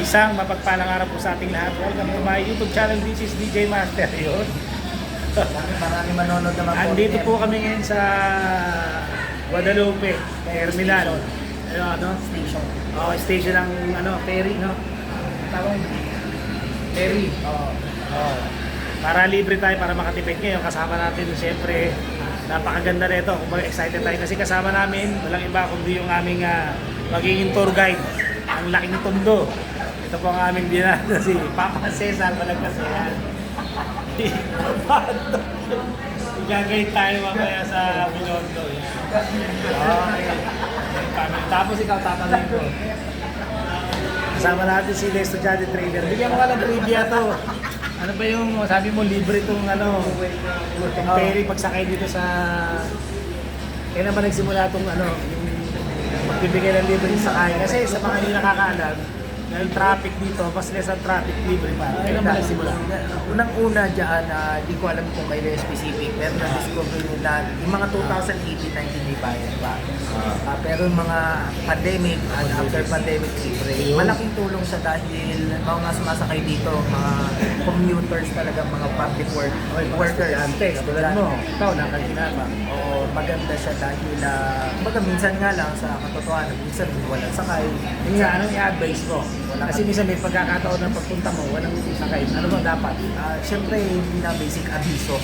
Isang mapagpalang araw po sa ating lahat. Welcome to my YouTube channel. This is DJ Master. Yun. Maraming manonood naman po. Andito po kami ngayon sa Guadalupe, Terminal. Ano? Station. Oh, station ng ferry, no? Tawag ferry. Oh. Para libre tayo, para makatipid ngayon. Kasama natin siyempre napakaganda nito. Kung excited tayo kasi kasama namin walang iba kundi yung aming magiging tour guide. Ang laking tondo. Ito po ang aming dinala si Papa Cesar Malagkasihan. Igagay tayo mamaya sa Binondo. Okay. Tapos ikaw tatanungin ko. Kasama natin si The Estudyante Trader. Bigyan ko ka ng trivia to. Ano ba yung sabi mo libre itong itong ferry pagsakay dito sa kaya naman nagsimula itong yung magbibigay ng libre sa sakay. Kasi sa mga hindi nakakaalam, dahil traffic dito, mas less ang traffic, libre pa. Kaya naman nagsimula. Unang-una dyan, di ko alam kung may specific, pero na-discover nila, yung mga 2018-19 may bayad pa. Pero yung mga pandemic and after pandemic libre, malaking tulong siya dahil mga sumasakay dito, mga commuters talaga, mga public workers. Katulad mo, ikaw nakakinabang. Oo, maganda siya dahil, baga minsan nga lang sa katotohanan, minsan walang sakay. Anong i-advise mo? Kasi minsan may pagkakataon ng pagpunta mo, walang sakay. Ano ba dapat? Siyempre, hindi na basic abiso.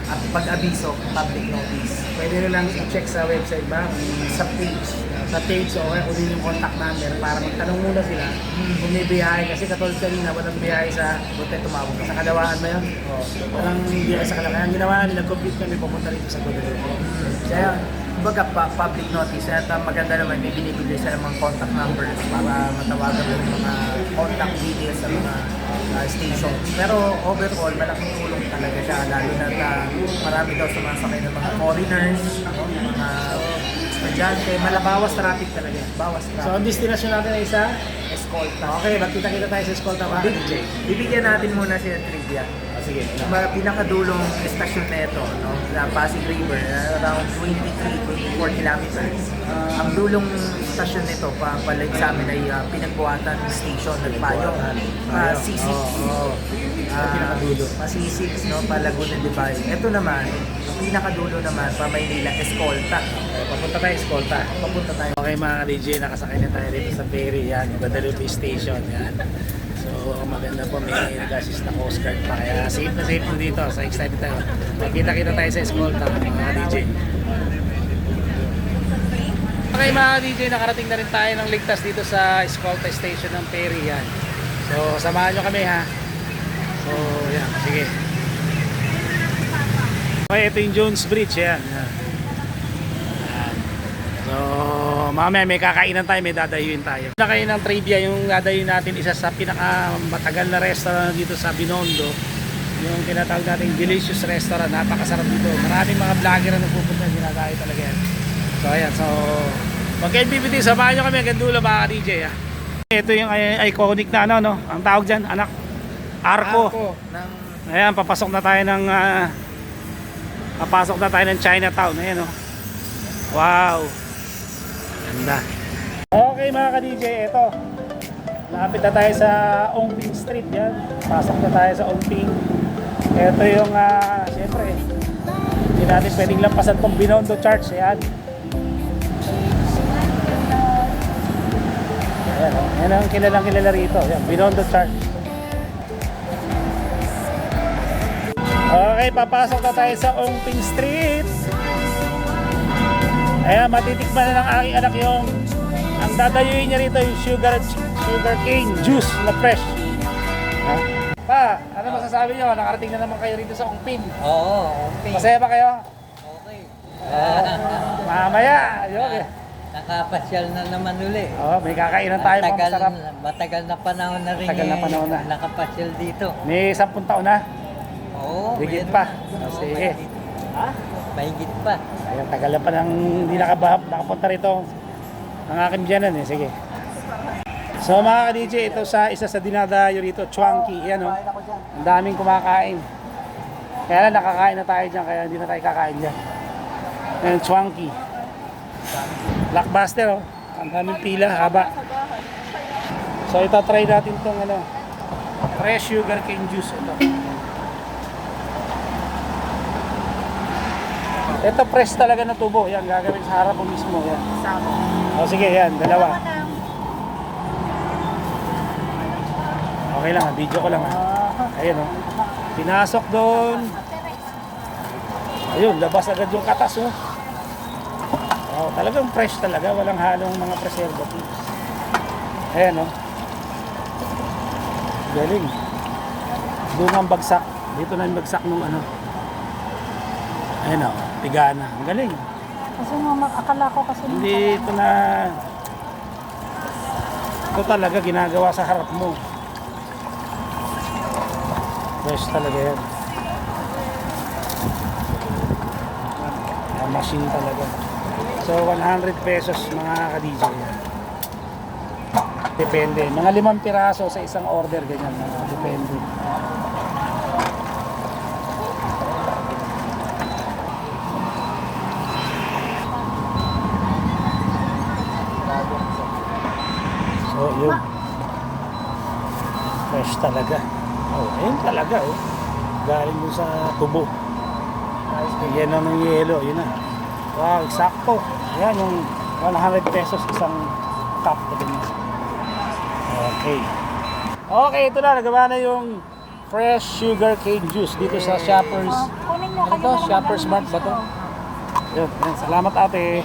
At pag-abiso, public notice. Pwede na lang i-check sa website ba? Sa page. Sa page o kaya kunin yung contact number para magtanong muna sila kung may biyahe. Kasi katulad kanina, walang biyahe sa Buti tumawag ka. sa Kalawaan ba yun? Walang biyahe sa Kalawaan. Ang ginawa namin, nag-compute kami pupunta rito sa Guadalupe. Kaya, kumbaga public notice at maganda naman may binibigay sila mga contact numbers para matawagan mo yung mga contact details sa mga stations. Pero overall, malaking tulong talaga siya lalo na marami daw sumasakay ng mga foreigners, mga estudyante, Bawas traffic talaga. bawas So, traffic. ang destination natin ay isa? Escolta. Okay, magkita-kita tayo sa Escolta ba? DJ. Bibigyan natin muna siya ng trivia. Sige. Yung mga pinakadulong estasyon na ito, no, sa Pasig River, around 23-24 kilometers. Ang dulong estasyon nito, papalag sa amin ay pinagbuhatan station ng Payong, C6. Pinakadulo. C6, no, Laguna de Bay. Ito naman, ang pinakadulo naman, pa Maynila, Escolta. Papunta tayo Escolta. Papunta tayo. Okay mga DJ, nakasakay na tayo dito sa ferry. Yan, Guadalupe Station. Yan. So maganda po, may nag-assist na Coast Guard pa. Kaya safe na safe po dito. So excited tayo. Magkita-kita tayo sa Escolta mga DJ. Okay mga DJ, nakarating na rin tayo ng ligtas dito sa Escolta Station ng ferry. Yan. So samahan nyo kami ha. So yan, sige. Okay, ito yung Jones Bridge. Yan. So, mamaya may kakainan tayo, may dadayuin tayo. Nakain ng trivia, yung dadayuin natin isa sa pinakamatagal na restaurant dito sa Binondo. Yung tinatawag natin Delicious Restaurant, napakasarap dito. Maraming mga vlogger na nagpupunta, ginagaya talaga yan. So, ayan. So, mag-NBBT, samahan nyo kami hanggang dulo mga DJ. Ha? Ito yung iconic na no? Ang tawag dyan, anak. Arco. Ayan, papasok na tayo ng Chinatown. Ayan, no? Wow. Ganda. Okay mga ka-DJ, ito. Lapit na tayo sa Ongping Street yan. Pasok na tayo sa Ongping. Ito yung, siyempre, hindi natin pwedeng lampasan tong Binondo Church. Ayan. Ayan, oh. Yan ang kilala rito. Ayan, Binondo Church. Okay, papasok na tayo sa Ongping Street. Ayan, matitikman na ng aking anak yung ang dadayuin niya rito yung sugar cane juice na fresh. Ha? Pa, ano masasabi niyo? Nakarating na naman kayo rito sa Ongping. Oo, okay. Masaya ba kayo? Okay. Mamaya, yun. Nakapasyal na naman uli. May kakainan tayo mga masarap. Matagal na panahon na rin Matagal na panahon na. nakapasyal dito. May 10 taon na. Oo. Higit meron. pa. Oo, Sige. Mahigit pa. Ayun, tagal na pa nang hindi nakapunta rito ang aking biyanan eh. Sige. So mga ka-DJ, ito isa sa dinadayo rito, Chunky. Yan o. Ang daming kumakain. Kaya lang nakakain na tayo dyan, kaya hindi na tayo kakain dyan. Ayan, Chunky. Blockbuster oh. Ang daming pila, haba. So itatry natin tong ano, fresh sugar cane juice ito. Ito fresh talaga na tubo. Yan, gagawin sa harap mo mismo. Yan. O sige, yan, dalawa. Okay lang, video ko lang ha. Ayun o. Pinasok doon. Ayun, labas agad yung katas oh. Oh, talagang fresh talaga, walang halong mga preservatives. Ayan oh. Galing. Doon ang bagsak. Dito na yung bagsak nung ano. Ayan oh, tigana. Ang galing. Kasi akala ko kasi Hindi ito na... Ito talaga ginagawa sa harap mo. Fresh talaga yan. Ang machine talaga. So 100 pesos mga ka-DJ. Depende. Mga 5 piraso sa isang order ganyan. Depende. So yun. Fresh talaga. Oh, ayun talaga oh. Galing dun sa tubo. Yan ang ng yelo, yun na. Wow, eksakto. Yan yung 100 pesos isang cup. Okay. Okay, ito na. Nagawa na yung fresh sugar cane juice dito sa Shoppers. kunin nyo Ano to? Shoppers Mart ba to? Yun, yan. Salamat ate.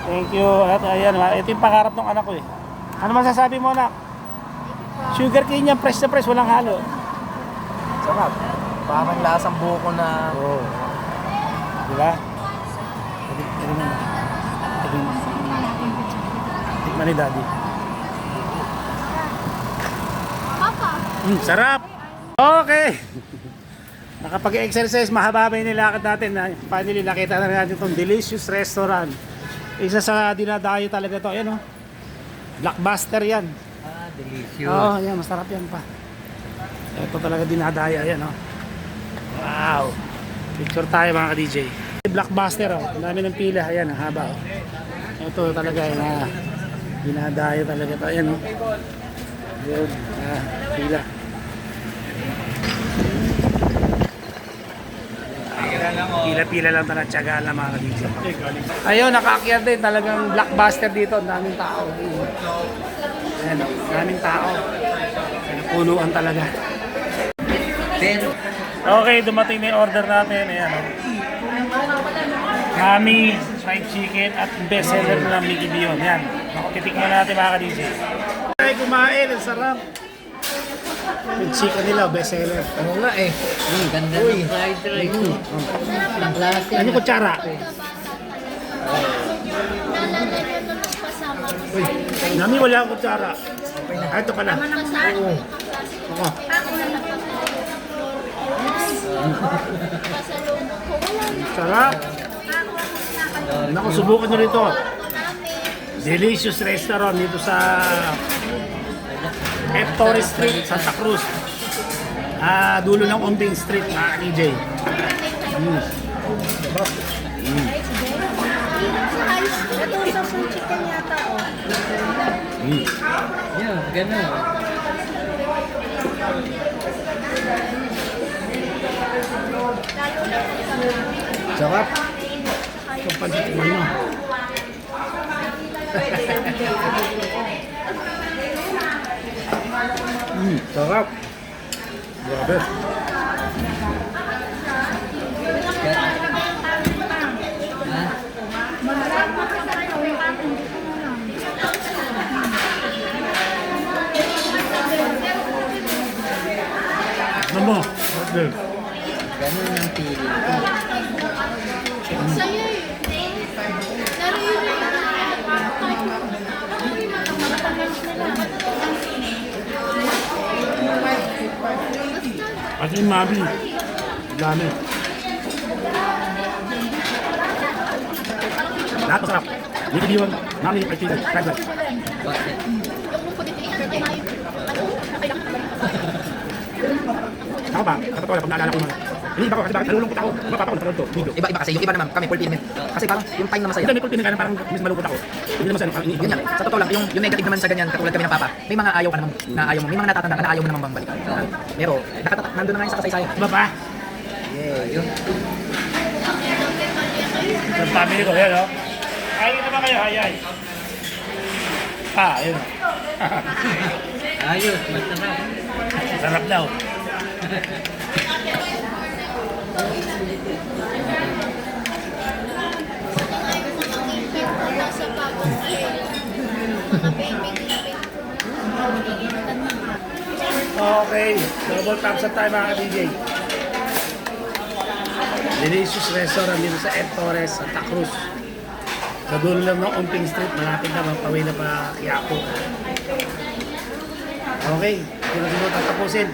Thank you. At ayan, ito yung pangarap ng anak ko eh. Ano masasabi mo anak? Sugar cane yan, fresh na fresh, walang halo. Sarap. Parang lasang buko na... Oo. Diba? Tikman ni daddy. Sarap! Okay! Nakapag-exercise, mahaba yung nilakad natin. Finally, nakita na natin itong delicious restaurant. Isa sa dinadayo talaga to. Ayan o. Blockbuster yan. Ah, delicious. Oo, yan. Masarap yan pa. Ito talaga dinadaya. Ayan o. Wow! Picture tayo mga ka-DJ. Blockbuster o. Ang dami ng pila. Ayan, ang haba o. Ito talaga yung dinadayo talaga to. Ayan o. Yun. Pila. Pila-pila lang talaga, tiyaga lang mga ka-DJ. Ayun, nakaakyat din talagang blockbuster dito. Ang daming tao. Ayan, daming tao. Punuan talaga. Pero, Okay, dumating na yung order natin. Ayan. Kami, fried chicken at best seller ng Mickey Dion. Yan. Titikman natin mga ka-DJ. Ay, kumain. Ang sarap. Yung chicken nila, best seller. Ano nga eh. ganda ng fried rice. Ang klase. Ano yung kutsara? Uy, nami wala akong kutsara. Ah, ito pala. Oo. Ako. Sarap. Naku, subukan nyo rito. Delicious restaurant dito sa F. Torres Street, Santa Cruz. Dulo ng Onding Street, mga DJ. Ito sa full chicken yata oh. Yun, ganun. Sarap. Itong pansitikman mo. Sarap. Grabe. Ano mo? Okay. Ganun ang feeling ko. Sa'yo eh. Pero yun na At yung mabi. Dami. Lahat masarap. Dito diwan. Mami, fried chicken. Fried rice. Bakit? Ako ba? Kapag wala, pag naalala ko naman. Hindi ba ako kasi bakit nalulungkot ako? Iba pa ako napanood to, video. Iba kasi, yung iba naman, kami full payment. Kasi parang yung time na masaya. Hindi, may pulpin ka na parang mas malungkot ako. Hindi naman sa ano, parang Yun yan. Sa totoo lang, yung negative naman sa ganyan, katulad kami ng papa, may mga ayaw ka naman, na ayaw mo, may mga natatanda ka na ayaw mo namang balikan. Pero, nandun na nga yun sa kasaysayan. Iba pa? Yeah, yun. Yung family ko, yan o. Ay, naman kayo, hayay. Ayun. Ayos, masarap. Sarap daw. Nasa pag-uwi. Mga baby din. Okay, double thumbs up tayo mga DJ. Delicious Restaurant dito sa Ed Torres, Santa Cruz. Sa dulo lang ng Umping Street, malapit na magpawin na pa Quiapo. Okay, dito na dito tatapusin.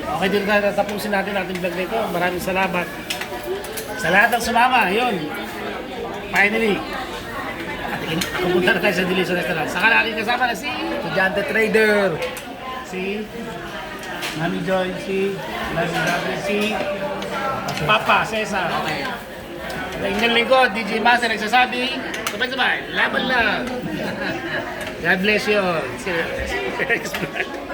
Okay, dito na tatapusin natin ating vlog nito. Maraming salamat. Sa lahat ng sumama, yun. Finally. At ako punta na tayo sa Delicious Restaurant. Saka na aking kasama na si Estudyante trader. Mami Joy, Mami Gabriel, Papa Cesar. Okay. Ang inyong lingkod, DJ Master, nagsasabi, sabay-sabay, laban lang. God bless you all. See you next vlog.